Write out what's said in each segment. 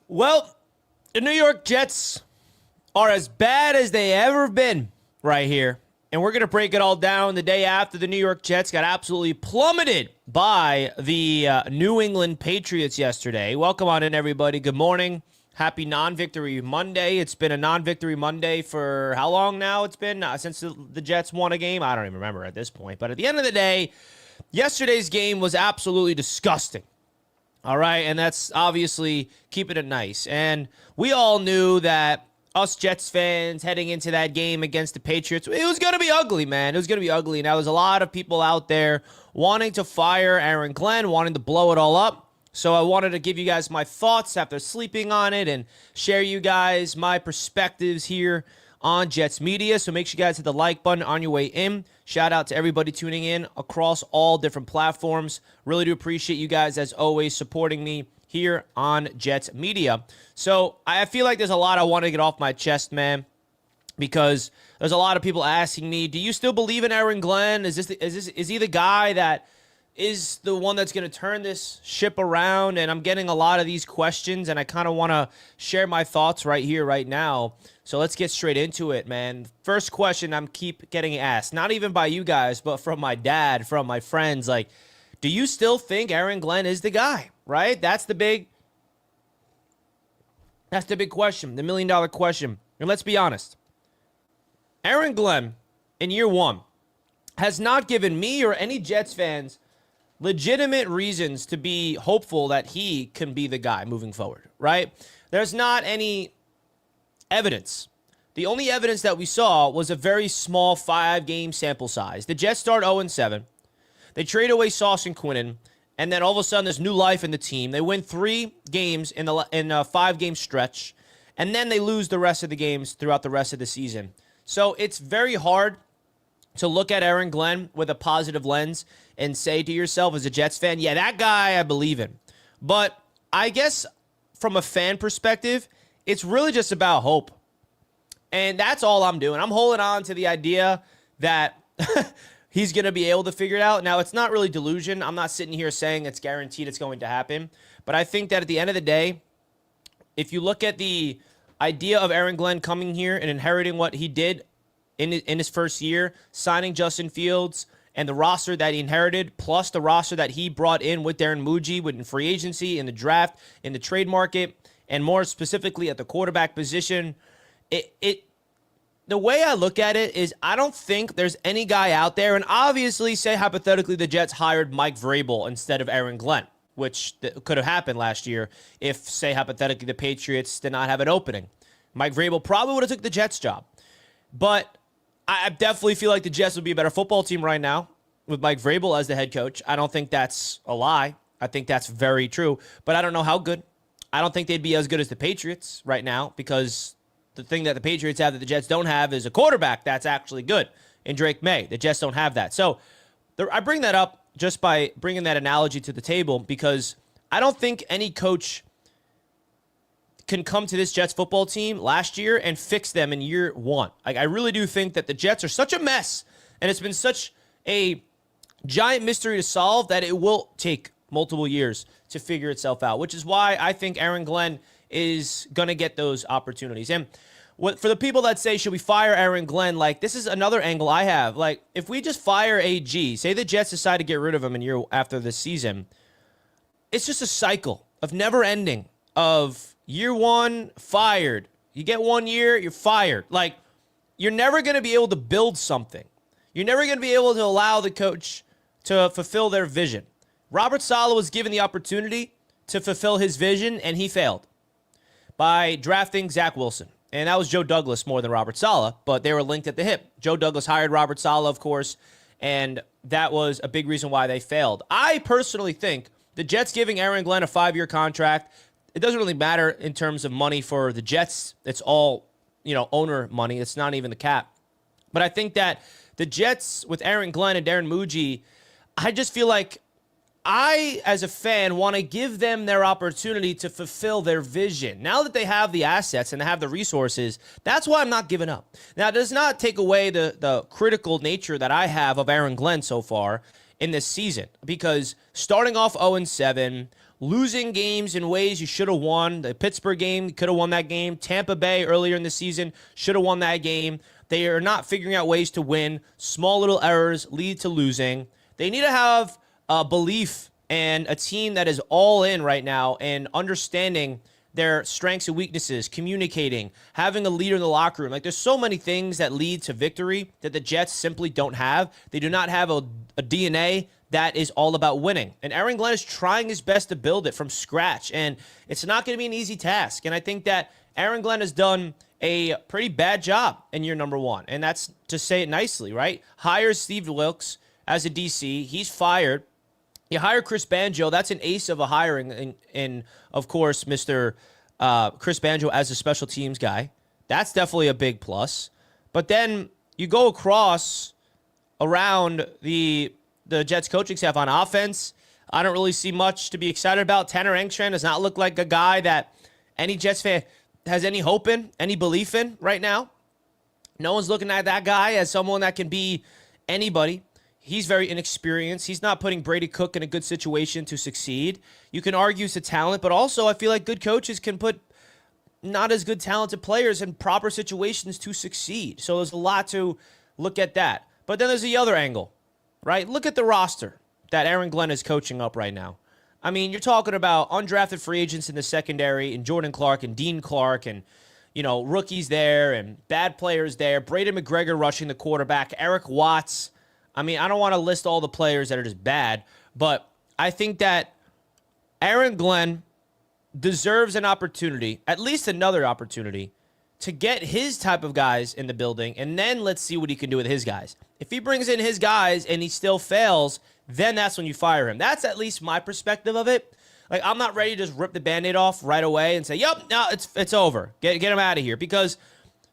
Well, the New York Jets are as bad as they ever been right here. And we're going to break it all down the day after the New York Jets got absolutely plummeted by the New England Patriots yesterday. Welcome on in, everybody. Good morning. Happy non-victory Monday. It's been a non-victory Monday for how long now it's been? Since the Jets won a game? I don't even remember at this point. But at the end of the day, yesterday's game was absolutely disgusting. All right, and that's obviously keeping it nice. And we all knew that us Jets fans heading into that game against the Patriots, it was going to be ugly, man. It was going to be ugly. Now, there's a lot of people out there wanting to fire Aaron Glenn, wanting to blow it all up. So I wanted to give you guys my thoughts after sleeping on it and share you guys my perspectives here on Jets Media. So make sure you guys hit the like button on your way in. Shout out to everybody tuning in across all different platforms. Really do appreciate you guys, as always, supporting me here on Jets Media. So I feel like there's a lot I want to get off my chest, man, because there's a lot of people asking me, do you still believe in Aaron Glenn? Is he the guy that is the one that's going to turn this ship around? And I'm getting a lot of these questions, and I kind of want to share my thoughts right here, right now. So let's get straight into it, man. First question I'm keep getting asked, not even by you guys, but from my dad, from my friends, like, do you still think Aaron Glenn is the guy, right? That's the big question, the million-dollar question. And let's be honest. Aaron Glenn, in year one, has not given me or any Jets fans legitimate reasons to be hopeful that he can be the guy moving forward, right? There's not any evidence. The only evidence that we saw was a very small 5-game sample size. The Jets start 0-7. They trade away Sauce and Quinnen, and then all of a sudden there's new life in the team. They win 3 games in a 5-game stretch, and then they lose the rest of the games throughout the rest of the season. So it's very hard to look at Aaron Glenn with a positive lens and say to yourself as a Jets fan, yeah, that guy I believe in. But I guess from a fan perspective, it's really just about hope. And that's all I'm doing. I'm holding on to the idea that he's going to be able to figure it out. Now, it's not really delusion. I'm not sitting here saying it's guaranteed it's going to happen. But I think that at the end of the day, if you look at the idea of Aaron Glenn coming here and inheriting what he did in his first year, signing Justin Fields and the roster that he inherited, plus the roster that he brought in with Darren Muji, with free agency, in the draft, in the trade market, and more specifically at the quarterback position, the way I look at it is I don't think there's any guy out there, and obviously, say hypothetically the Jets hired Mike Vrabel instead of Aaron Glenn, which could have happened last year if, say hypothetically, the Patriots did not have an opening. Mike Vrabel probably would have took the Jets job. But I definitely feel like the Jets would be a better football team right now with Mike Vrabel as the head coach. I don't think that's a lie. I think that's very true. But I don't know how good. I don't think they'd be as good as the Patriots right now, because the thing that the Patriots have that the Jets don't have is a quarterback that's actually good in Drake May. The Jets don't have that. So I bring that up just by bringing that analogy to the table, because I don't think any coach can come to this Jets football team last year and fix them in year one. Like, I really do think that the Jets are such a mess, and it's been such a giant mystery to solve that it will take multiple years to figure itself out, which is why I think Aaron Glenn is going to get those opportunities. And for the people that say, should we fire Aaron Glenn, like, this is another angle I have. Like, if we just fire AG, say the Jets decide to get rid of him in year after this season, it's just a cycle of never ending of year one, fired. You get 1 year, you're fired. Like, you're never going to be able to build something. You're never going to be able to allow the coach to fulfill their vision. Robert Saleh was given the opportunity to fulfill his vision, and he failed by drafting Zach Wilson. And that was Joe Douglas more than Robert Saleh, but they were linked at the hip. Joe Douglas hired Robert Saleh, of course, and that was a big reason why they failed. I personally think the Jets giving Aaron Glenn a 5-year contract, it doesn't really matter in terms of money for the Jets. It's all, owner money. It's not even the cap. But I think that the Jets with Aaron Glenn and Darren Muji, I just feel like I, as a fan, want to give them their opportunity to fulfill their vision. Now that they have the assets and they have the resources, that's why I'm not giving up. Now, it does not take away the critical nature that I have of Aaron Glenn so far in this season, because starting off 0-7, losing games in ways you should have won. The Pittsburgh game, could have won that game. Tampa Bay earlier in the season should have won that game. They are not figuring out ways to win. Small little errors lead to losing. They need to have belief and a team that is all in right now and understanding their strengths and weaknesses, communicating, having a leader in the locker room. Like, there's so many things that lead to victory that the Jets simply don't have. They do not have a DNA that is all about winning. And Aaron Glenn is trying his best to build it from scratch. And it's not going to be an easy task. And I think that Aaron Glenn has done a pretty bad job in year number one. And that's to say it nicely, right? Hires Steve Wilkes as a DC. He's fired. You hire Chris Banjo. That's an ace of a hiring. And of course, Mr. Chris Banjo as a special teams guy. That's definitely a big plus. But then you go across around the Jets coaching staff on offense. I don't really see much to be excited about. Tanner Engstrand does not look like a guy that any Jets fan has any hope in, any belief in right now. No one's looking at that guy as someone that can be anybody. He's very inexperienced. He's not putting Brady Cook in a good situation to succeed. You can argue it's a talent, but also I feel like good coaches can put not as good talented players in proper situations to succeed. So there's a lot to look at that. But then there's the other angle, right? Look at the roster that Aaron Glenn is coaching up right now. I mean, you're talking about undrafted free agents in the secondary and Jordan Clark and Dean Clark and, you know, rookies there and bad players there. Braden McGregor rushing the quarterback. Eric Watts. I mean, I don't want to list all the players that are just bad, but I think that Aaron Glenn deserves an opportunity, at least another opportunity, to get his type of guys in the building, and then let's see what he can do with his guys. If he brings in his guys and he still fails, then that's when you fire him. That's at least my perspective of it. Like, I'm not ready to just rip the Band-Aid off right away and say, yep, no, it's over. Get him out of here. Because,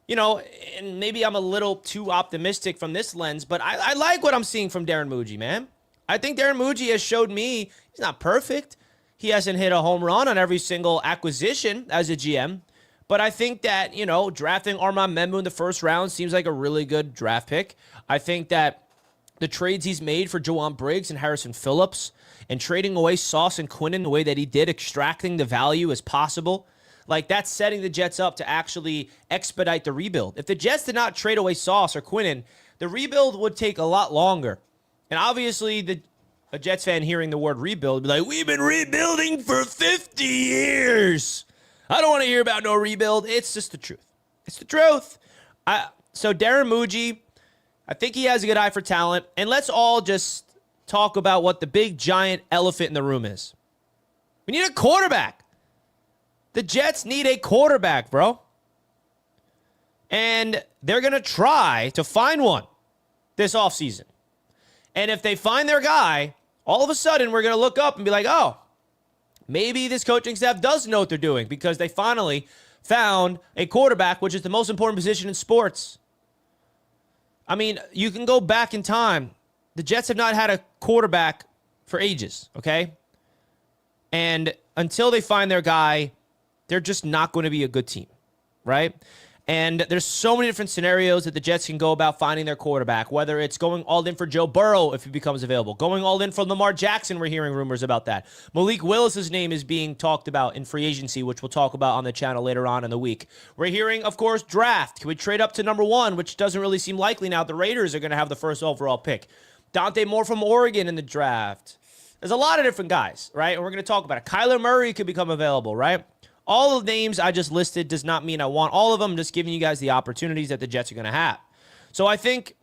you know, and maybe I'm a little too optimistic from this lens, but I like what I'm seeing from Darren Muji, man. I think Darren Muji has showed me he's not perfect. He hasn't hit a home run on every single acquisition as a GM. But I think that, you know, drafting Armand Membu in the first round seems like a really good draft pick. I think that the trades he's made for Jawan Briggs and Harrison Phillips and trading away Sauce and Quinnen the way that he did, extracting the value as possible, like, that's setting the Jets up to actually expedite the rebuild. If the Jets did not trade away Sauce or Quinnen, the rebuild would take a lot longer. And obviously, a Jets fan hearing the word rebuild would be like, we've been rebuilding for 50 years. I don't want to hear about no rebuild. It's just the truth. It's the truth. So Darren Muji, I think he has a good eye for talent. And let's all just talk about what the big, giant elephant in the room is. We need a quarterback. The Jets need a quarterback, bro. And they're going to try to find one this offseason. And if they find their guy, all of a sudden we're going to look up and be like, oh, maybe this coaching staff does know what they're doing because they finally found a quarterback, which is the most important position in sports. I mean, you can go back in time. The Jets have not had a quarterback for ages, okay? And until they find their guy, they're just not going to be a good team, right? And there's so many different scenarios that the Jets can go about finding their quarterback, whether it's going all in for Joe Burrow if he becomes available, going all in for Lamar Jackson. We're hearing rumors about that. Malik Willis's name is being talked about in free agency, which we'll talk about on the channel later on in the week. We're hearing, of course, draft. Can we trade up to number 1, which doesn't really seem likely now. The Raiders are going to have the first overall pick. Dante Moore from Oregon in the draft. There's a lot of different guys, right? And we're going to talk about it. Kyler Murray could become available, right? All the names I just listed does not mean I want all of them. I'm just giving you guys the opportunities that the Jets are going to have. So I think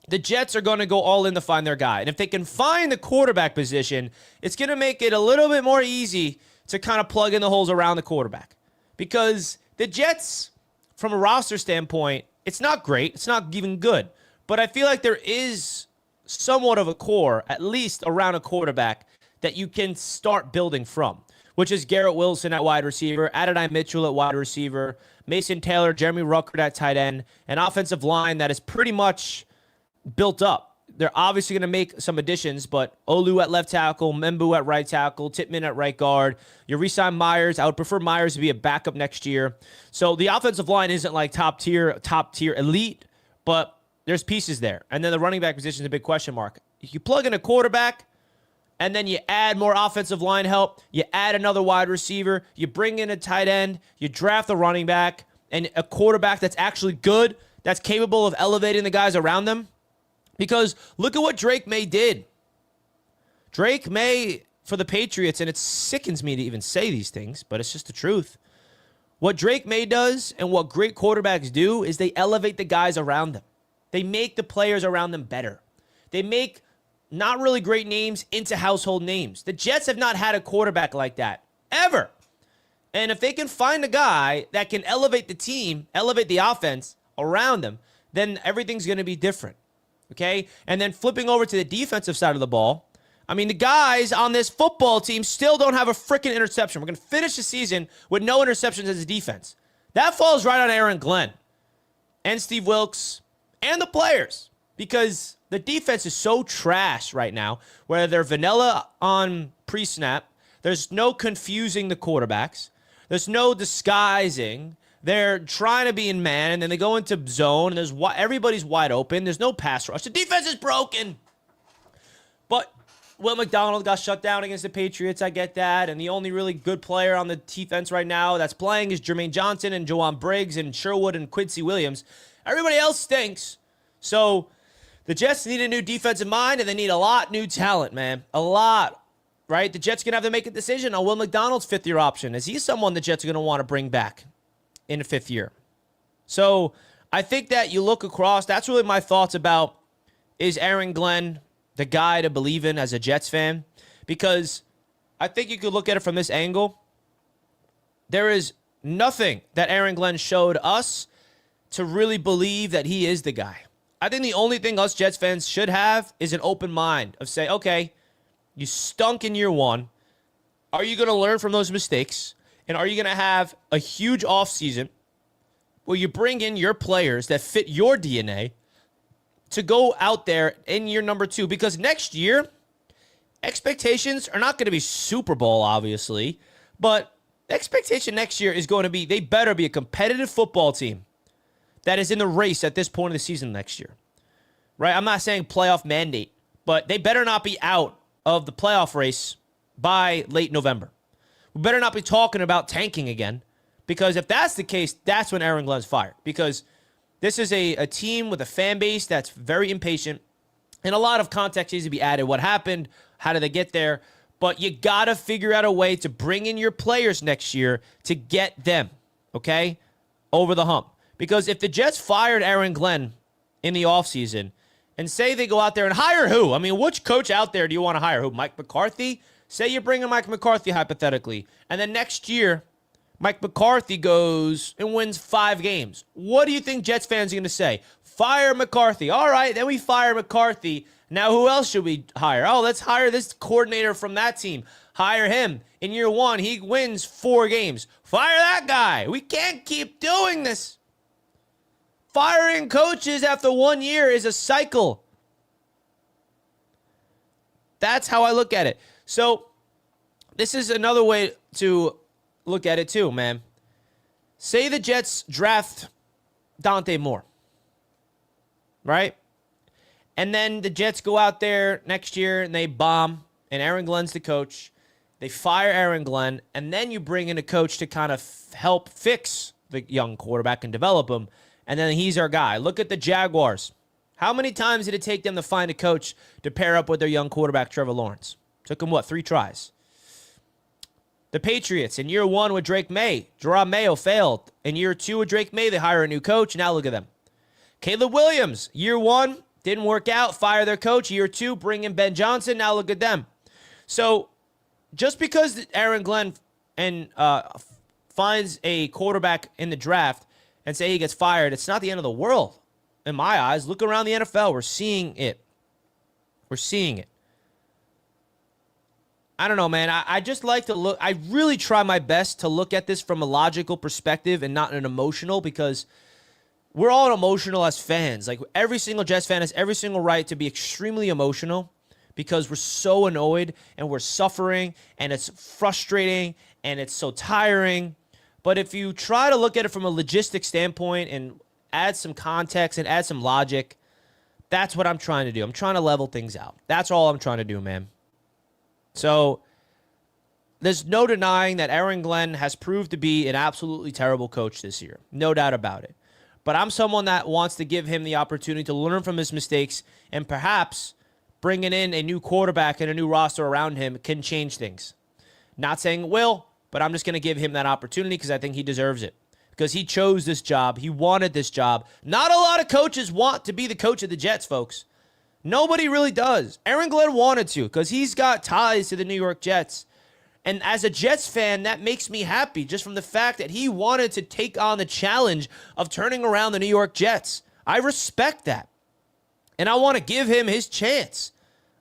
the Jets are going to go all in to find their guy. And if they can find the quarterback position, it's going to make it a little bit more easy to kind of plug in the holes around the quarterback. Because the Jets, from a roster standpoint, it's not great. It's not even good. But I feel like there is somewhat of a core, at least around a quarterback, that you can start building from, which is Garrett Wilson at wide receiver, Adonai Mitchell at wide receiver, Mason Taylor, Jeremy Ruckert at tight end, an offensive line that is pretty much built up. They're obviously going to make some additions, but Olu at left tackle, Membu at right tackle, Tippmann at right guard. You re-sign Myers. I would prefer Myers to be a backup next year. So the offensive line isn't like top tier elite, but there's pieces there. And then the running back position is a big question mark. If you plug in a quarterback, and then you add more offensive line help, you add another wide receiver, you bring in a tight end, you draft a running back, and a quarterback that's actually good, that's capable of elevating the guys around them. Because look at what Drake May did. Drake May for the Patriots, and it sickens me to even say these things, but it's just the truth. What Drake May does and what great quarterbacks do is they elevate the guys around them. They make the players around them better. They make not really great names into household names. The Jets have not had a quarterback like that, ever. And if they can find a guy that can elevate the team, elevate the offense around them, then everything's going to be different, okay? And then flipping over to the defensive side of the ball, I mean, the guys on this football team still don't have a freaking interception. We're going to finish the season with no interceptions as a defense. That falls right on Aaron Glenn and Steve Wilks and the players, because the defense is so trash right now, where they're vanilla on pre-snap. There's no confusing the quarterbacks. There's no disguising. They're trying to be in man, and then they go into zone, and everybody's wide open. There's no pass rush. The defense is broken. But Will McDonald got shut down against the Patriots. I get that. And the only really good player on the defense right now that's playing is Jermaine Johnson and Jawan Briggs and Sherwood and Quincy Williams. Everybody else stinks. So the Jets need a new defensive mind, and they need a lot new talent, man. A lot, right? The Jets are going to have to make a decision on Will McDonald's fifth-year option. Is he someone the Jets are going to want to bring back in a fifth year? So I think that you look across, that's really my thoughts about, is Aaron Glenn the guy to believe in as a Jets fan? Because I think you could look at it from this angle. There is nothing that Aaron Glenn showed us to really believe that he is the guy. I think the only thing us Jets fans should have is an open mind of say, okay, you stunk in year one. Are you going to learn from those mistakes? And are you going to have a huge offseason where you bring in your players that fit your DNA to go out there in year number two? Because next year, expectations are not going to be Super Bowl, obviously, but the expectation next year is going to be they better be a competitive football team that is in the race at this point of the season next year, right? I'm not saying playoff mandate, but they better not be out of the playoff race by late November. We better not be talking about tanking again, because if that's the case, that's when Aaron Glenn's fired, because this is a team with a fan base that's very impatient, and a lot of context needs to be added. What happened? How did they get there? But you got to figure out a way to bring in your players next year to get them, okay, over the hump. Because if the Jets fired Aaron Glenn in the offseason, and say they go out there and hire who? I mean, which coach out there do you want to hire? Who? Mike McCarthy? Say you bring in Mike McCarthy, hypothetically, and then next year, Mike McCarthy goes and wins 5 games. What do you think Jets fans are going to say? Fire McCarthy. All right, then we fire McCarthy. Now who else should we hire? Oh, let's hire this coordinator from that team. Hire him. In year one, he wins 4 games. Fire that guy. We can't keep doing this. Firing coaches after 1 year is a cycle. That's how I look at it. So this is another way to look at it too, man. Say the Jets draft Dante Moore, right? And then the Jets go out there next year and they bomb, and Aaron Glenn's the coach. They fire Aaron Glenn, and then you bring in a coach to kind of help fix the young quarterback and develop him, and then he's our guy. Look at the Jaguars. How many times did it take them to find a coach to pair up with their young quarterback, Trevor Lawrence? Took them, 3 tries? The Patriots, in year 1 with Drake May, Jerome Mayo failed. In year 2 with Drake May, they hire a new coach. Now look at them. Caleb Williams, year 1, didn't work out, fire their coach. Year 2, bring in Ben Johnson. Now look at them. So just because Aaron Glenn finds a quarterback in the draft and say he gets fired, it's not the end of the world in my eyes. Look around the NFL. We're seeing it. We're seeing it. I don't know, man. I just like to look. I really try my best to look at this from a logical perspective and not an emotional, because we're all emotional as fans. Like, every single Jets fan has every single right to be extremely emotional because we're so annoyed and we're suffering and it's frustrating and it's so tiring. But if you try to look at it from a logistic standpoint and add some context and add some logic, that's what I'm trying to do. I'm trying to level things out. That's all I'm trying to do, man. So there's no denying that Aaron Glenn has proved to be an absolutely terrible coach this year. No doubt about it. But I'm someone that wants to give him the opportunity to learn from his mistakes, and perhaps bringing in a new quarterback and a new roster around him can change things. Not saying it will, but I'm just going to give him that opportunity because I think he deserves it. Because he chose this job. He wanted this job. Not a lot of coaches want to be the coach of the Jets, folks. Nobody really does. Aaron Glenn wanted to because he's got ties to the New York Jets. And as a Jets fan, that makes me happy just from the fact that he wanted to take on the challenge of turning around the New York Jets. I respect that. And I want to give him his chance.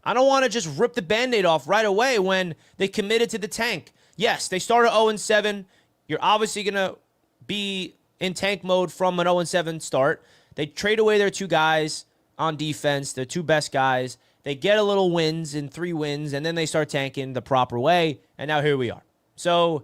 I don't want to just rip the Band-Aid off right away when they committed to the tank. Yes, they started 0-7. You're obviously going to be in tank mode from an 0-7 start. They trade away their two guys on defense, their two best guys. They get a little wins in 3 wins, and then they start tanking the proper way, and now here we are. So,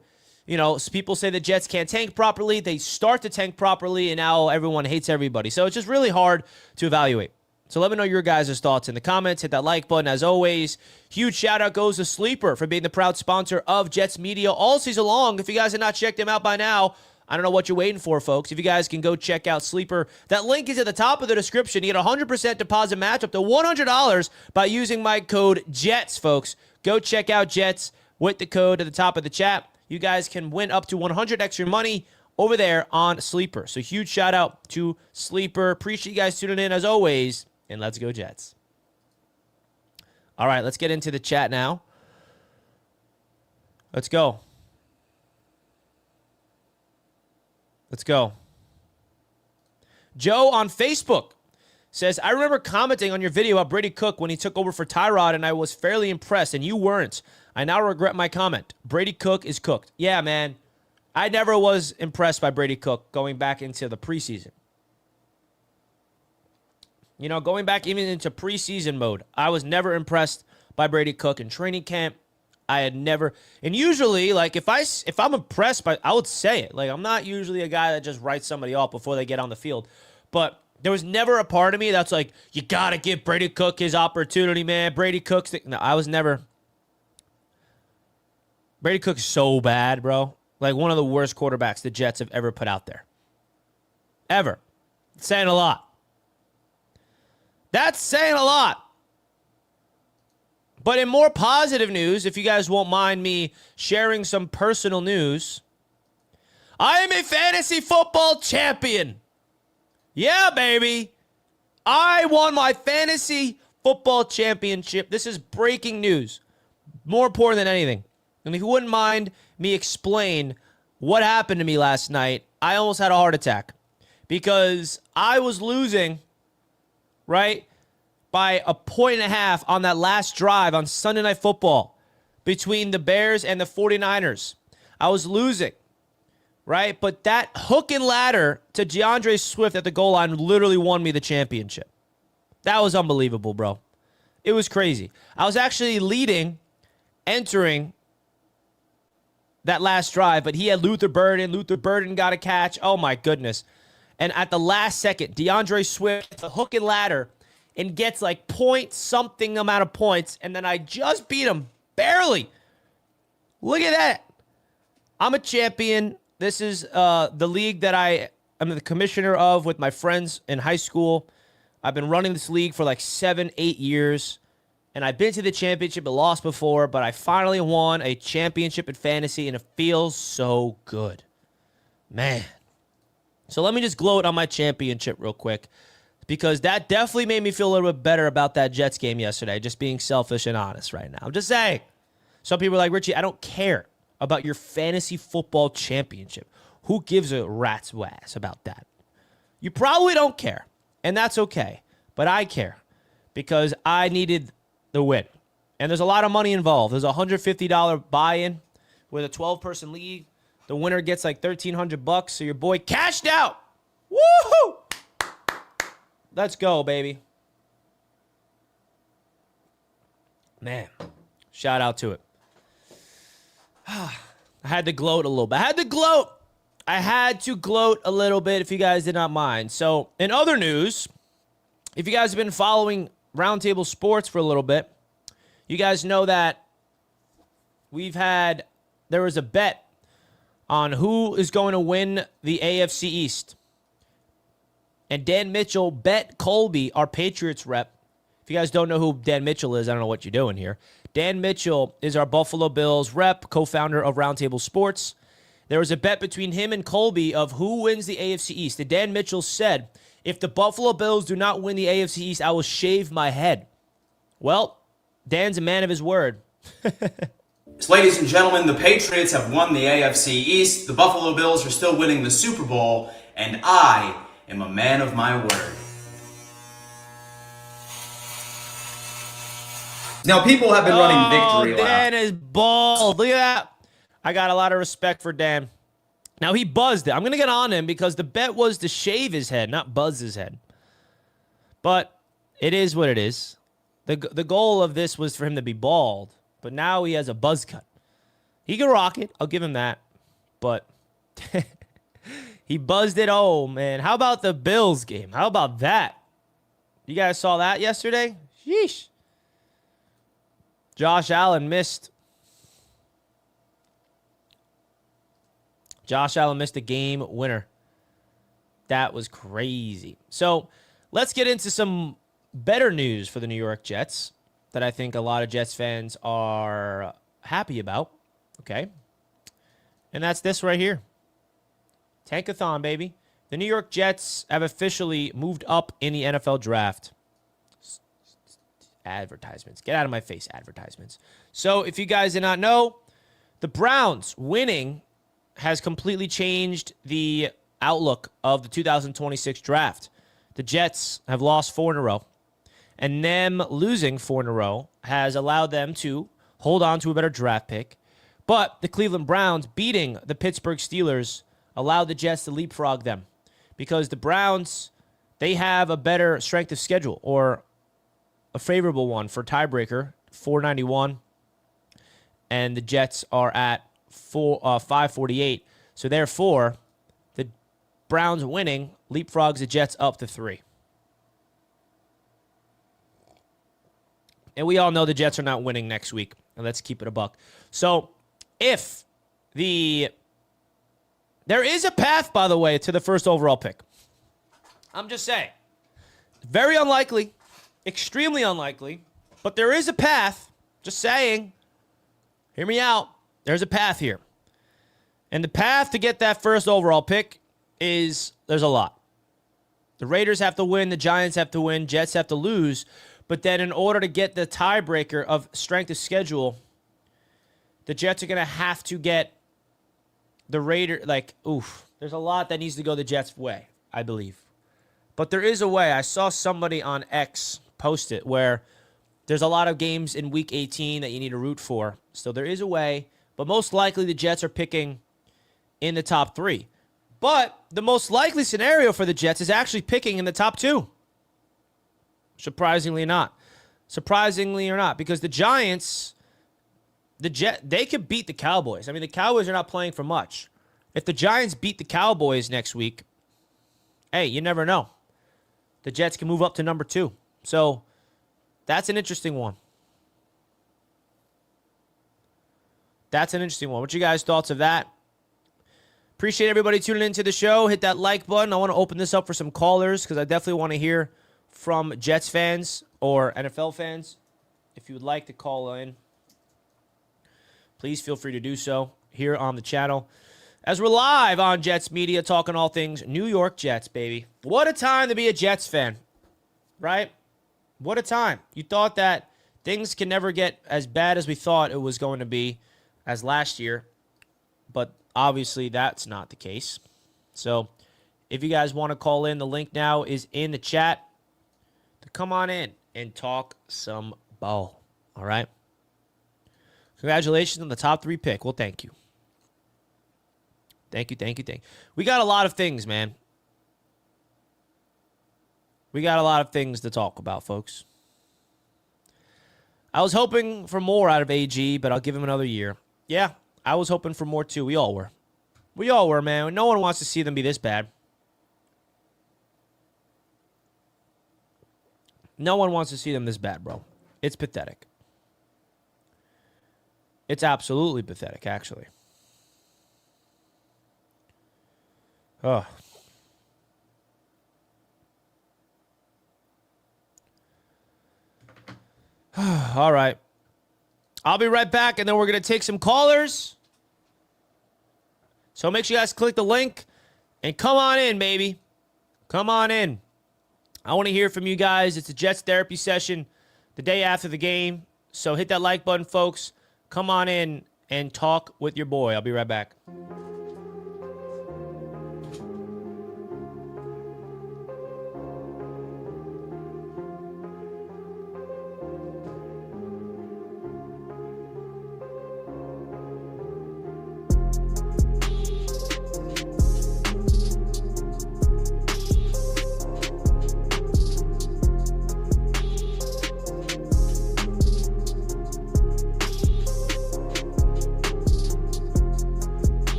people say the Jets can't tank properly. They start to tank properly, and now everyone hates everybody. So it's just really hard to evaluate. So let me know your guys' thoughts in the comments. Hit that like button. As always, huge shout-out goes to Sleeper for being the proud sponsor of Jets Media all season long. If you guys have not checked them out by now, I don't know what you're waiting for, folks. If you guys can go check out Sleeper, that link is at the top of the description. You get a 100% deposit match up to $100 by using my code JETS, folks. Go check out Jets with the code at the top of the chat. You guys can win up to $100 extra money over there on Sleeper. So huge shout out to Sleeper. Appreciate you guys tuning in as always, and let's go Jets. All right, let's get into the chat now. Let's go. Let's go. Joe on Facebook says, I remember commenting on your video about Brady Cook when he took over for Tyrod, and I was fairly impressed, and you weren't. I now regret my comment. Brady Cook is cooked. Yeah, man. I never was impressed by Brady Cook going back into the preseason. Going back even into preseason mode, I was never impressed by Brady Cook in training camp. I had never, and usually, if I'm impressed by, I would say it. I'm not usually a guy that just writes somebody off before they get on the field. But there was never a part of me that's like, you got to give Brady Cook his opportunity, man. Brady Cook's, no, I was never. Brady Cook's so bad, bro. One of the worst quarterbacks the Jets have ever put out there. Ever. It's saying a lot. That's saying a lot. But in more positive news, if you guys won't mind me sharing some personal news, I am a fantasy football champion. Yeah, baby. I won my fantasy football championship. This is breaking news. More important than anything. And if you wouldn't mind me explain what happened to me last night, I almost had a heart attack because I was losing, right? By 1.5 on that last drive on Sunday Night Football between the Bears and the 49ers. I was losing, right? But that hook and ladder to DeAndre Swift at the goal line literally won me the championship. That was unbelievable, bro. It was crazy. I was actually leading, entering that last drive, but he had Luther Burden. Luther Burden got a catch. Oh, my goodness. And at the last second, DeAndre Swift, the hook and ladder, and gets point something amount of points, and then I just beat him. Barely. Look at that. I'm a champion. This is the league that I am the commissioner of with my friends in high school. I've been running this league for 7, 8 years, and I've been to the championship and lost before, but I finally won a championship in fantasy, and it feels so good. Man. So let me just gloat on my championship real quick, because that definitely made me feel a little bit better about that Jets game yesterday, just being selfish and honest right now. I'm just saying. Some people are like, Richie, I don't care about your fantasy football championship. Who gives a rat's ass about that? You probably don't care, and that's okay. But I care because I needed the win. And there's a lot of money involved. There's a $150 buy-in with a 12-person league. The winner gets $1,300, so your boy cashed out. Woohoo! Let's go, baby. Man, shout out to it. I had to gloat a little bit. I had to gloat a little bit if you guys did not mind. So, in other news, if you guys have been following Roundtable Sports for a little bit, you guys know that there was a bet on who is going to win the AFC East. And Dan Mitchell bet Colby, our Patriots rep. If you guys don't know who Dan Mitchell is, I don't know what you're doing here. Dan Mitchell is our Buffalo Bills rep, co-founder of Roundtable Sports. There was a bet between him and Colby of who wins the AFC East. And Dan Mitchell said, if the Buffalo Bills do not win the AFC East, I will shave my head. Well, Dan's a man of his word. Ladies and gentlemen, the Patriots have won the AFC East. The Buffalo Bills are still winning the Super Bowl, and I am a man of my word. Now, people have been running victory laps. Dan is bald. Look at that. I got a lot of respect for Dan. Now, he buzzed it. I'm going to get on him because the bet was to shave his head, not buzz his head. But it is what it is. The goal of this was for him to be bald, but now he has a buzz cut. He can rock it. I'll give him that. But he buzzed it. Oh, man. How about the Bills game? How about that? You guys saw that yesterday? Sheesh. Josh Allen missed. Josh Allen missed a game winner. That was crazy. So let's get into some better news for the New York Jets that I think a lot of Jets fans are happy about. Okay. And that's this right here. Tankathon, baby. The New York Jets have officially moved up in the NFL draft. Advertisements. Get out of my face, advertisements. So if you guys did not know, the Browns winning has completely changed the outlook of the 2026 draft. The Jets have lost 4 in a row, and them losing 4 in a row has allowed them to hold on to a better draft pick. But the Cleveland Browns beating the Pittsburgh Steelers allowed the Jets to leapfrog them because the Browns, they have a better strength of schedule, or a favorable one for tiebreaker, 491, and the Jets are at 548. So therefore, the Browns winning leapfrogs the Jets up to 3. And we all know the Jets are not winning next week. And let's keep it a buck. So if there is a path, by the way, to the first overall pick. I'm just saying. Very unlikely. Extremely unlikely. But there is a path. Just saying. Hear me out. There's a path here. And the path to get that first overall pick there's a lot. The Raiders have to win. The Giants have to win. Jets have to lose. But then in order to get the tiebreaker of strength of schedule, the Jets are going to have to get the Raiders. There's a lot that needs to go the Jets' way, I believe. But there is a way. I saw somebody on X post it where there's a lot of games in Week 18 that you need to root for. So there is a way. But most likely the Jets are picking in the top 3. But the most likely scenario for the Jets is actually picking in the top 2. Surprisingly not. Surprisingly or not. Because the Giants, they could beat the Cowboys. I mean, the Cowboys are not playing for much. If the Giants beat the Cowboys next week, hey, you never know. The Jets can move up to number 2. So that's an interesting one. That's an interesting one. What you guys' thoughts of that? Appreciate everybody tuning into the show. Hit that like button. I want to open this up for some callers because I definitely want to hear from Jets fans or NFL fans. If you would like to call in, please feel free to do so here on the channel. As we're live on Jets Media, talking all things New York Jets, baby. What a time to be a Jets fan, right? What a time. You thought that things can never get as bad as we thought it was going to be as last year, but obviously that's not the case. So if you guys want to call in, the link now is in the chat to come on in and talk some ball, all right? Congratulations on the top 3 pick. Well, thank you. Thank you. We got a lot of things, man. We got a lot of things to talk about, folks. I was hoping for more out of AG, but I'll give him another year. Yeah, I was hoping for more too. We all were. We all were, man. No one wants to see them be this bad. No one wants to see them this bad, bro. It's pathetic. It's absolutely pathetic, actually. Oh. All right. I'll be right back, and then we're going to take some callers. So make sure you guys click the link and come on in, baby. Come on in. I want to hear from you guys. It's a Jets therapy session the day after the game. So hit that like button, folks. Come on in and talk with your boy. I'll be right back.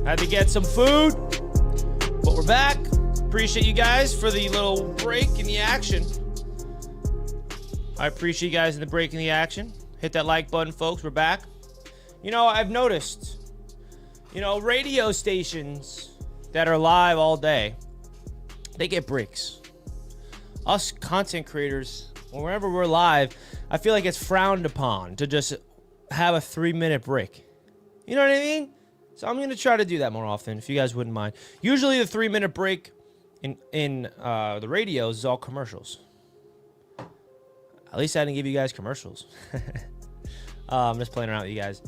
Had to get some food, but we're back. Appreciate you guys for the little break in the action. I appreciate you guys in the break in the action. Hit that like button, folks. We're back. You know, I've noticed, radio stations that are live all day, they get breaks. Us content creators, whenever we're live, I feel like it's frowned upon to just have a 3-minute break. You know what I mean? So I'm going to try to do that more often, if you guys wouldn't mind. Usually the 3-minute break in the radios is all commercials. At least I didn't give you guys commercials. I'm just playing around with you guys.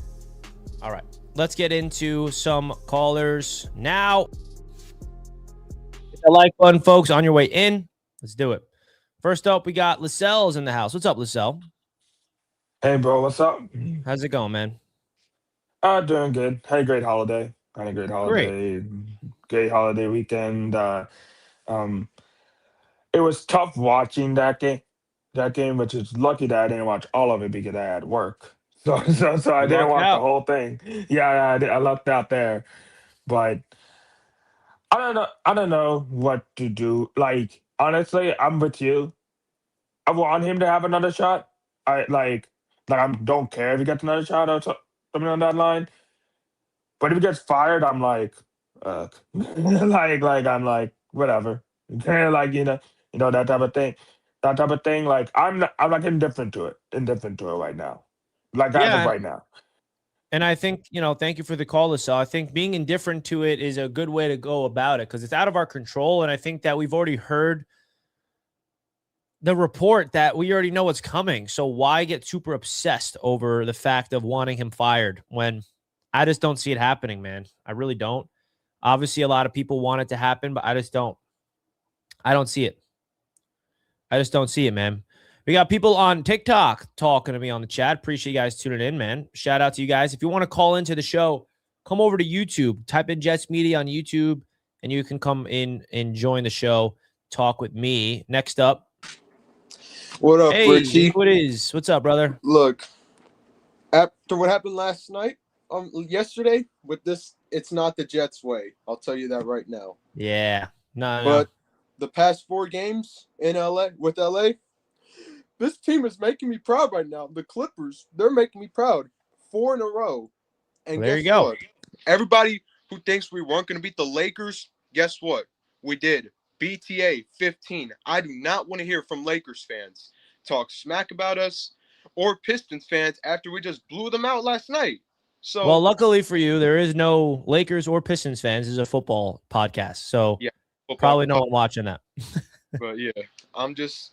All right, let's get into some callers now. like button, folks, on your way in. Let's do it. First up, we got Lascelles in the house. What's up, Lascelle? Hey, bro, what's up? How's it going, man? Doing good. Had a great holiday. Had a Great. great holiday weekend. Um, it was tough watching that game, which is lucky that I didn't watch all of it because I had work. So I You didn't lucked watch the out. whole thing. Yeah, I lucked out there, but I don't know. I don't know what to do. Like, honestly, I'm with you. I want him to have another shot. I don't care if he gets another shot or something on that line. But if he gets fired, I'm like, I'm like, whatever. Like, that type of thing. That type of thing. Like, I'm like indifferent to it right now. Like, as of Yeah. right now. And I think, thank you for the call, Lascelle. I think being indifferent to it is a good way to go about it because it's out of our control. And I think that we've already heard the report that we already know what's coming. So why get super obsessed over the fact of wanting him fired when I just don't see it happening, man? I really don't. Obviously, a lot of people want it to happen, but I just don't. I don't see it. I just don't see it, man. We got people on TikTok talking to me on the chat. Appreciate you guys tuning in, man. Shout out to you guys. If you want to call into the show, come over to YouTube. Type in Jets Media on YouTube, and you can come in and join the show. Talk with me. Next up. What up, Hey, Richie? who it is? What's up, brother? Look, after what happened last night, yesterday with this, it's not the Jets way. I'll tell you that right now. Yeah. No. But the past 4 games in LA, this team is making me proud right now. The Clippers, they're making me proud. 4 in a row. And Well, there guess you go. what? Everybody who thinks we weren't going to beat the Lakers, guess what? We did. BTA 15. I do not want to hear from Lakers fans talk smack about us or Pistons fans after we just blew them out last night. So, Well, luckily for you, there is no Lakers or Pistons fans. This is a football podcast. So yeah, probably no one watching that. But yeah, I'm just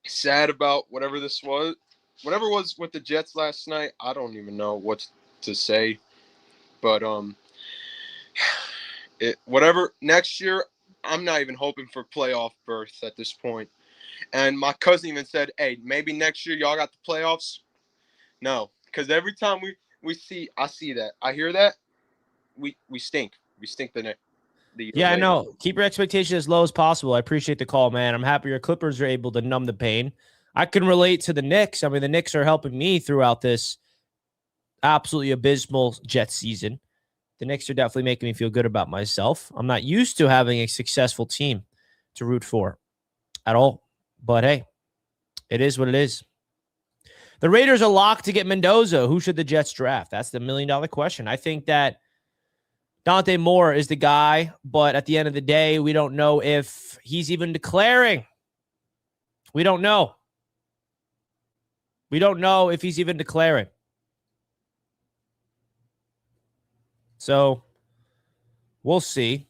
sad about whatever this was. Whatever was with the Jets last night, I don't even know what to say. But whatever next year, I'm not even hoping for playoff berth at this point. And my cousin even said, "Hey, maybe next year y'all got the playoffs." No, because every time I see that, I hear that, we stink. We stink the year Yeah, I later. know. Keep your expectations as low as possible. I appreciate the call, man. I'm happy your Clippers are able to numb the pain. I can relate to the Knicks. I mean, the Knicks are helping me throughout this absolutely abysmal Jets season. The Knicks are definitely making me feel good about myself. I'm not used to having a successful team to root for at all. But hey, it is what it is. The Raiders are locked to get Mendoza. Who should the Jets draft? That's the $1 million question. I think that Dante Moore is the guy, but at the end of the day, we don't know if he's even declaring. We don't know. We don't know if he's even declaring. So we'll see.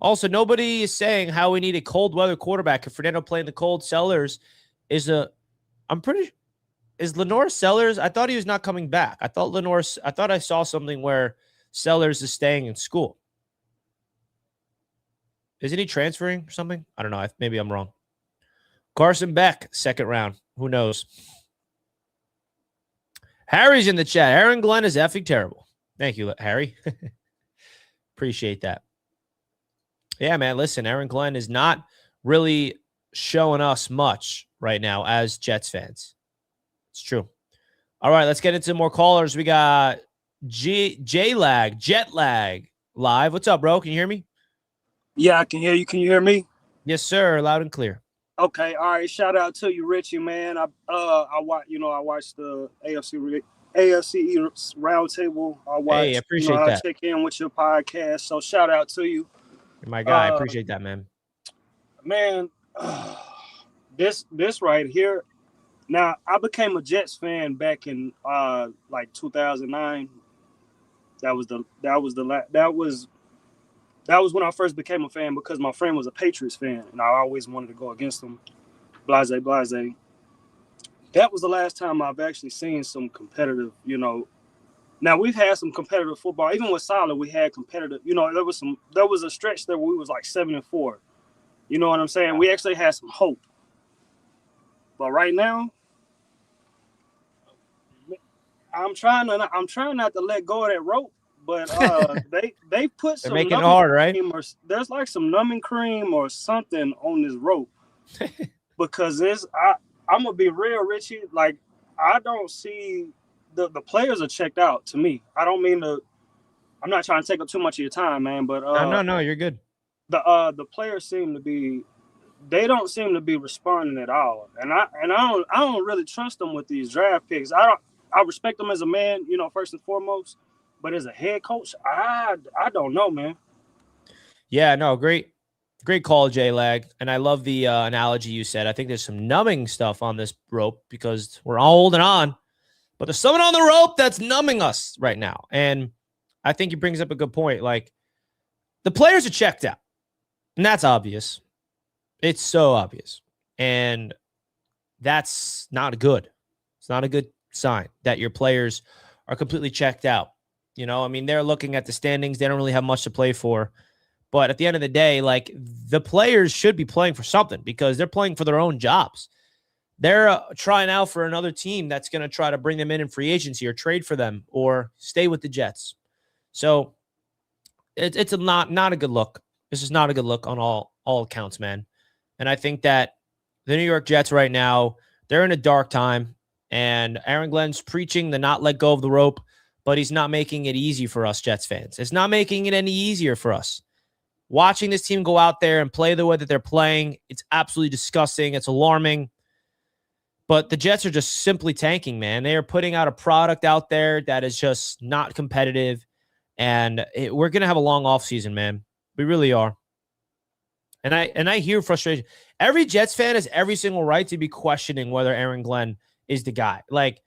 Also, nobody is saying how we need a cold weather quarterback. If Fernando playing the cold, Sellers is is Lenore Sellers? I thought he was not coming back. I thought I saw something where Sellers is staying in school. Isn't he transferring or something? I don't know. Maybe I'm wrong. Carson Beck, second round. Who knows? Harry's in the chat. Aaron Glenn is effing terrible. Thank you, Harry. Appreciate that. Yeah, man, listen, Aaron Glenn is not really showing us much right now as Jets fans. It's true. All right, let's get into more callers. We got J-Lag, Jet Lag live. What's up, bro? Can you hear me? Yeah, I can hear you. Can you hear me? Yes, sir. Loud and clear. Okay, all right. Shout out to you, Richie, man. I watched the AFC East roundtable. I watched. Hey, I appreciate I that. check in with your podcast. So shout out to you. You're my guy. I appreciate that, man. Man, this right here. Now, I became a Jets fan back in like 2009. That was when I first became a fan because my friend was a Patriots fan and I always wanted to go against them. Blase. That was the last time I've actually seen some competitive, Now we've had some competitive football. Even with Solid, we had competitive. You know, there was a stretch there where we was like 7-4. You know what I'm saying? We actually had some hope. But right now, I'm trying not to let go of that rope. But they put They're some making it numbing hard, right? cream there's like some numbing cream or something on this rope. Because I'm gonna be real, Richie. Like, I don't see the players are checked out to me. I don't mean to. I'm not trying to take up too much of your time, man. But No, you're good. The players seem to be. They don't seem to be responding at all, and I don't really trust them with these draft picks. I respect them as a man, you know, first and foremost. But as a head coach, I don't know, man. Yeah, no, great call, J-Lag. And I love the analogy you said. I think there's some numbing stuff on this rope because we're all holding on. But there's someone on the rope that's numbing us right now. And I think he brings up a good point. Like, the players are checked out. And that's obvious. It's so obvious. And that's not good. It's not a good sign that your players are completely checked out. You know, I mean, they're looking at the standings. They don't really have much to play for. But at the end of the day, like, the players should be playing for something because they're playing for their own jobs. They're trying out for another team that's going to try to bring them in free agency or trade for them or stay with the Jets. So it's not a good look. This is not a good look on all accounts, man. And I think that the New York Jets right now, they're in a dark time. And Aaron Glenn's preaching the not let go of the rope, but he's not making it easy for us Jets fans. It's not making it any easier for us. Watching this team go out there and play the way that they're playing, it's absolutely disgusting. It's alarming. But the Jets are just simply tanking, man. They are putting out a product out there that is just not competitive. And we're going to have a long offseason, man. We really are. And I hear frustration. Every Jets fan has every single right to be questioning whether Aaron Glenn is the guy. Like,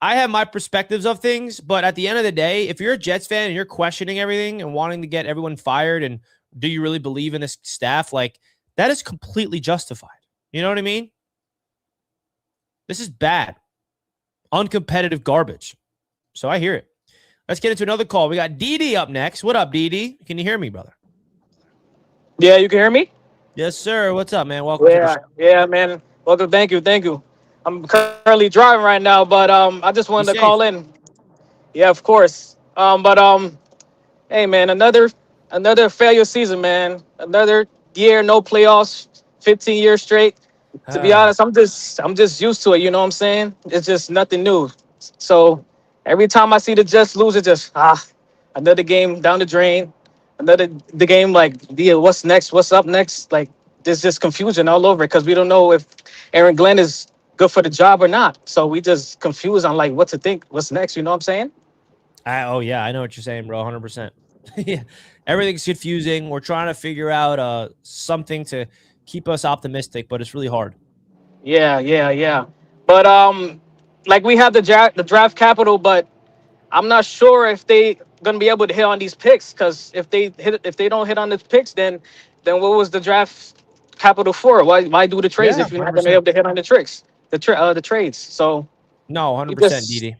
I have my perspectives of things, but at the end of the day, if you're a Jets fan and you're questioning everything and wanting to get everyone fired and do you really believe in this staff, like, that is completely justified. You know what I mean? This is bad. Uncompetitive garbage. So I hear it. Let's get into another call. We got DD up next. What up, DD? Can you hear me, brother? Yeah, you can hear me? Yes, sir. What's up, man? Welcome to the show. Yeah, man. Welcome. Thank you. I'm currently driving right now, but I just wanted to call in. Yeah, of course. Hey, man, another failure season, man. Another year, no playoffs, 15 years straight. To be honest, I'm just used to it. You know what I'm saying? It's just nothing new. So every time I see the Jets lose, it just another game down the drain. The game, like, yeah, what's next? What's up next? Like, there's just confusion all over because we don't know if Aaron Glenn is good for the job or not. So we just confused on, like, what to think. What's next? You know what I'm saying? Oh, yeah. I know what you're saying, bro. 100%. Yeah. Everything's confusing. We're trying to figure out something to keep us optimistic, but it's really hard. Yeah. But like, we have the draft capital, but I'm not sure if they gonna be able to hit on these picks, because if they don't hit on the picks, then what was the draft capital for? Why do the trades if you're not gonna be able to hit on the tricks, the trades? So no, 100%, DD.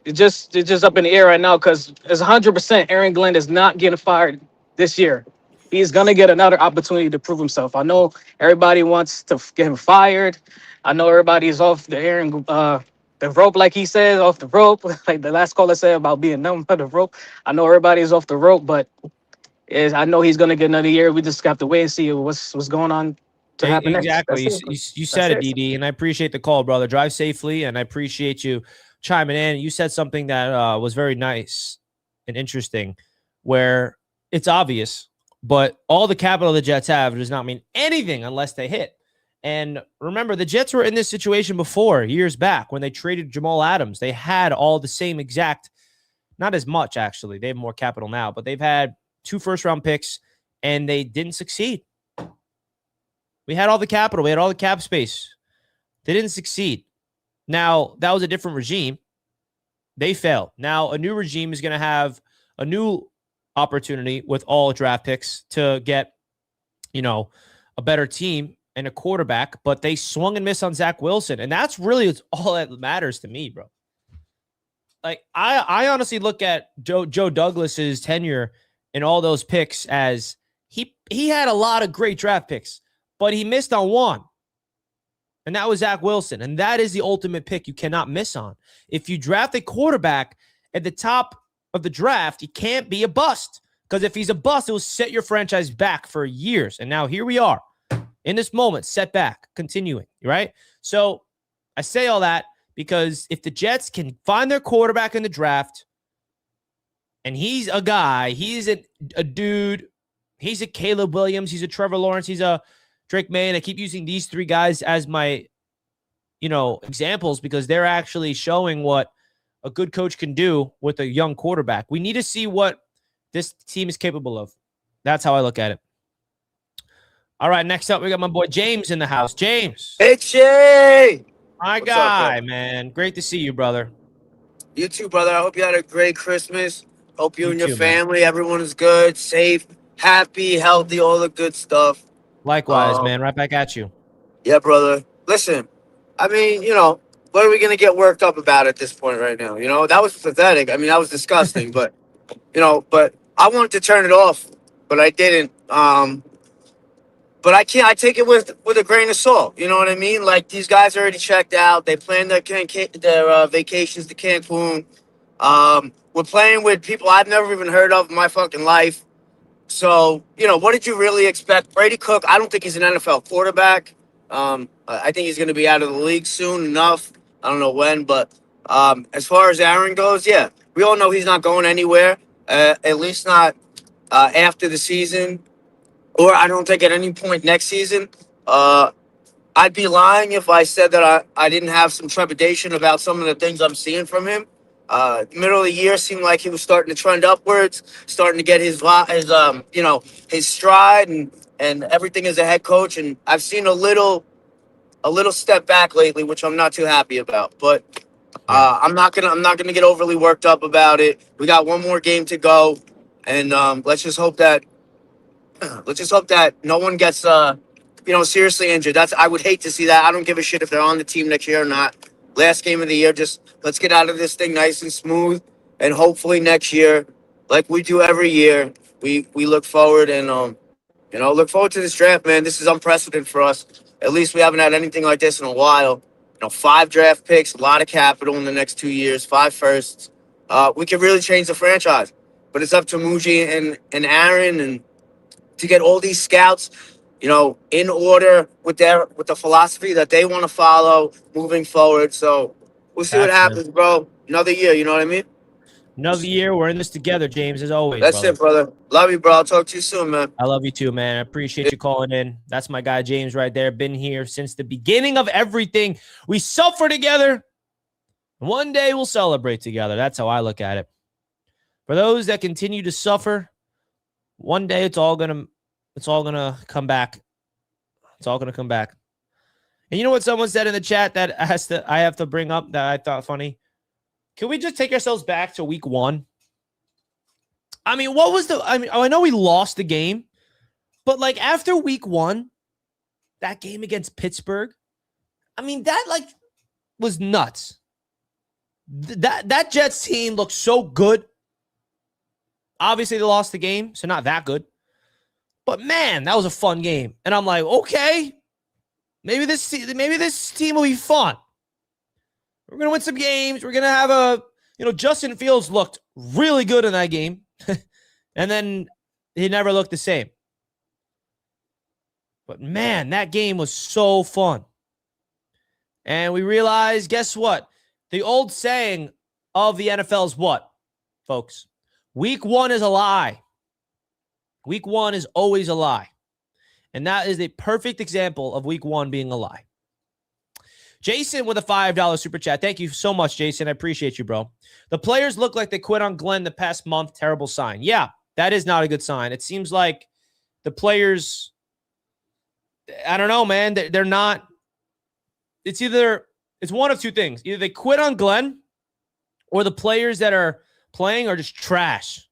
It's just up in the air right now because it's 100% Aaron Glenn is not getting fired this year. He's gonna get another opportunity to prove himself. I know everybody wants to get him fired. I know everybody's off the rope, like he says, off the rope, like the last caller said about being numb by the rope. I know everybody's off the rope, but I know he's gonna get another year. We just have to wait and see what's going on to happen next. Exactly. You said it, DD, and I appreciate the call, brother. Drive safely, and I appreciate you chiming in. You said something that was very nice and interesting, where it's obvious, but all the capital the Jets have does not mean anything unless they hit. And remember, the Jets were in this situation before, years back, when they traded Jamal Adams. They had all the same exact, not as much, actually. They have more capital now, but they've had 2 first-round picks, and they didn't succeed. We had all the capital. We had all the cap space. They didn't succeed. Now, that was a different regime. They failed. Now, a new regime is going to have a new opportunity with all draft picks to get, a better team and a quarterback, but they swung and missed on Zach Wilson. And that's really all that matters to me, bro. like I honestly look at Joe Douglas's tenure and all those picks as he had a lot of great draft picks, but he missed on one. And that was Zach Wilson. And that is the ultimate pick you cannot miss on. If you draft a quarterback at the top of the draft, he can't be a bust. Because if he's a bust, it will set your franchise back for years. And now here we are in this moment, set back, continuing, right? So I say all that because if the Jets can find their quarterback in the draft, and he's a guy, he's a dude, he's a Caleb Williams, he's a Trevor Lawrence, he's a Drake May, and I keep using these three guys as my, examples because they're actually showing what a good coach can do with a young quarterback. We need to see what this team is capable of. That's how I look at it. All right, next up, we got my boy James in the house. James. Hey, Jay. My What's guy, up, man. Great to see you, brother. You too, brother. I hope you had a great Christmas. Hope you and your too, family, everyone is good, safe, happy, healthy, all the good stuff. Likewise, man. Right back at you. Yeah, brother. Listen, I mean, what are we going to get worked up about at this point right now? That was pathetic. I mean, that was disgusting, but I wanted to turn it off, but I didn't. But I can't. I take it with a grain of salt. You know what I mean? Like, these guys already checked out. They planned their vacations to Cancun. We're playing with people I've never even heard of in my fucking life. So, what did you really expect? Brady Cook, I don't think he's an NFL quarterback. I think he's going to be out of the league soon enough. I don't know when, but as far as Aaron goes, yeah, we all know he's not going anywhere, at least not after the season, or I don't think at any point next season. I'd be lying if I said that I didn't have some trepidation about some of the things I'm seeing from him. Middle of the year seemed like he was starting to trend upwards, starting to get his stride and everything as a head coach. And I've seen a little step back lately, which I'm not too happy about. But I'm not gonna get overly worked up about it. We got one more game to go, and let's just hope that no one gets seriously injured. I would hate to see that. I don't give a shit if they're on the team next year or not. Last game of the year, just let's get out of this thing nice and smooth, and hopefully next year, like we do every year, we look forward and look forward to this draft, man. This is unprecedented for us. At least we haven't had anything like this in a while. 5 draft picks, a lot of capital in the next 2 years, 5 firsts. We can really change the franchise, but it's up to Muji and Aaron and to get all these scouts, in order with the philosophy that they want to follow moving forward. So we'll see what happens, bro. Another year, you know what I mean? Another year. We're in this together, James, as always. That's it, brother. Love you, bro. I'll talk to you soon, man. I love you too, man. I appreciate you calling in. That's my guy, James, right there. Been here since the beginning of everything. We suffer together. One day we'll celebrate together. That's how I look at it. For those that continue to suffer, one day it's all gonna come back. It's all gonna come back. And you know what someone said in the chat that I have to bring up that I thought funny? Can we just take ourselves back to week 1? I mean, I know we lost the game, but like after week 1, that game against Pittsburgh, I mean, that like was nuts. That Jets team looked so good. Obviously, they lost the game, so not that good. But man, that was a fun game. And I'm like, okay, maybe this team will be fun. We're going to win some games. We're going to have Justin Fields looked really good in that game. And then he never looked the same. But man, that game was so fun. And we realized, guess what? The old saying of the NFL is what, folks? Week 1 is a lie. Week 1 is always a lie. And that is a perfect example of week 1 being a lie. Jason with a $5 super chat. Thank you so much, Jason. I appreciate you, bro. The players look like they quit on Glenn the past month. Terrible sign. Yeah, that is not a good sign. It seems like the players, I don't know, man. They're not. It's one of two things. Either they quit on Glenn or the players that are playing are just trash.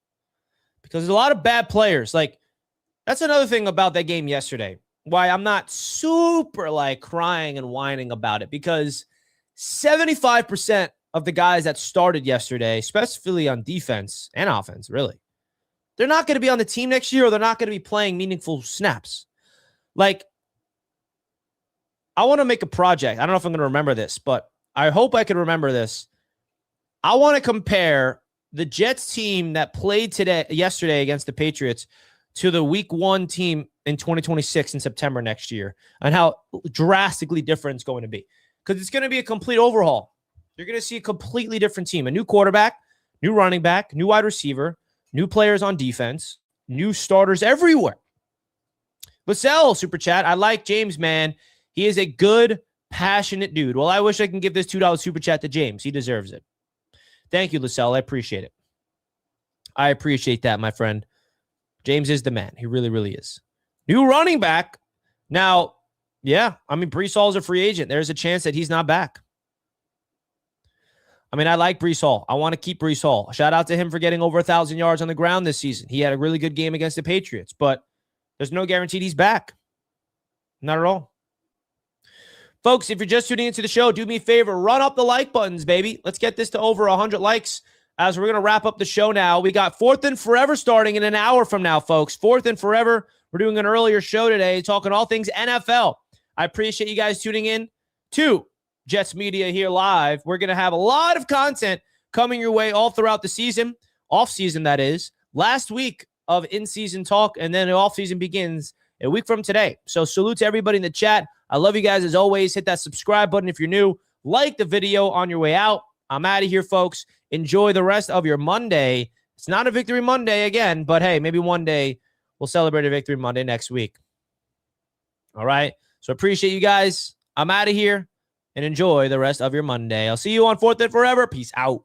Because there's a lot of bad players. Like, that's another thing about that game yesterday. Why I'm not super like crying and whining about it, because 75% of the guys that started yesterday, especially on defense and offense, really, they're not going to be on the team next year, or they're not going to be playing meaningful snaps. Like, I want to make a project. I don't know if I'm going to remember this, but I hope I can remember this. I want to compare the Jets team that played yesterday against the Patriots to the week 1 team in 2026 in September next year, and how drastically different it's going to be. Because it's going to be a complete overhaul. You're going to see a completely different team. A new quarterback, new running back, new wide receiver, new players on defense, new starters everywhere. Lascelles, super chat. I like James, man. He is a good, passionate dude. Well, I wish I can give this $2 super chat to James. He deserves it. Thank you, Lascelles. I appreciate it. I appreciate that, my friend. James is the man. He really, really is. New running back. Now, yeah, I mean, Breece Hall is a free agent. There's a chance that he's not back. I mean, I like Breece Hall. I want to keep Breece Hall. Shout out to him for getting over 1,000 yards on the ground this season. He had a really good game against the Patriots, but there's no guarantee he's back. Not at all. Folks, if you're just tuning into the show, do me a favor, run up the like buttons, baby. Let's get this to over 100 likes as we're going to wrap up the show now. We got 4th and Forever starting in an hour from now, folks. 4th and Forever. We're doing an earlier show today, talking all things NFL. I appreciate you guys tuning in to Jets Media here live. We're going to have a lot of content coming your way all throughout the season, off-season, that is. Last week of in-season talk, and then the off-season begins a week from today. So salute to everybody in the chat. I love you guys as always. Hit that subscribe button if you're new. Like the video on your way out. I'm out of here, folks. Enjoy the rest of your Monday. It's not a Victory Monday again, but hey, maybe one day we'll celebrate a Victory Monday next week. All right? So appreciate you guys. I'm out of here, and enjoy the rest of your Monday. I'll see you on 4th and Forever. Peace out.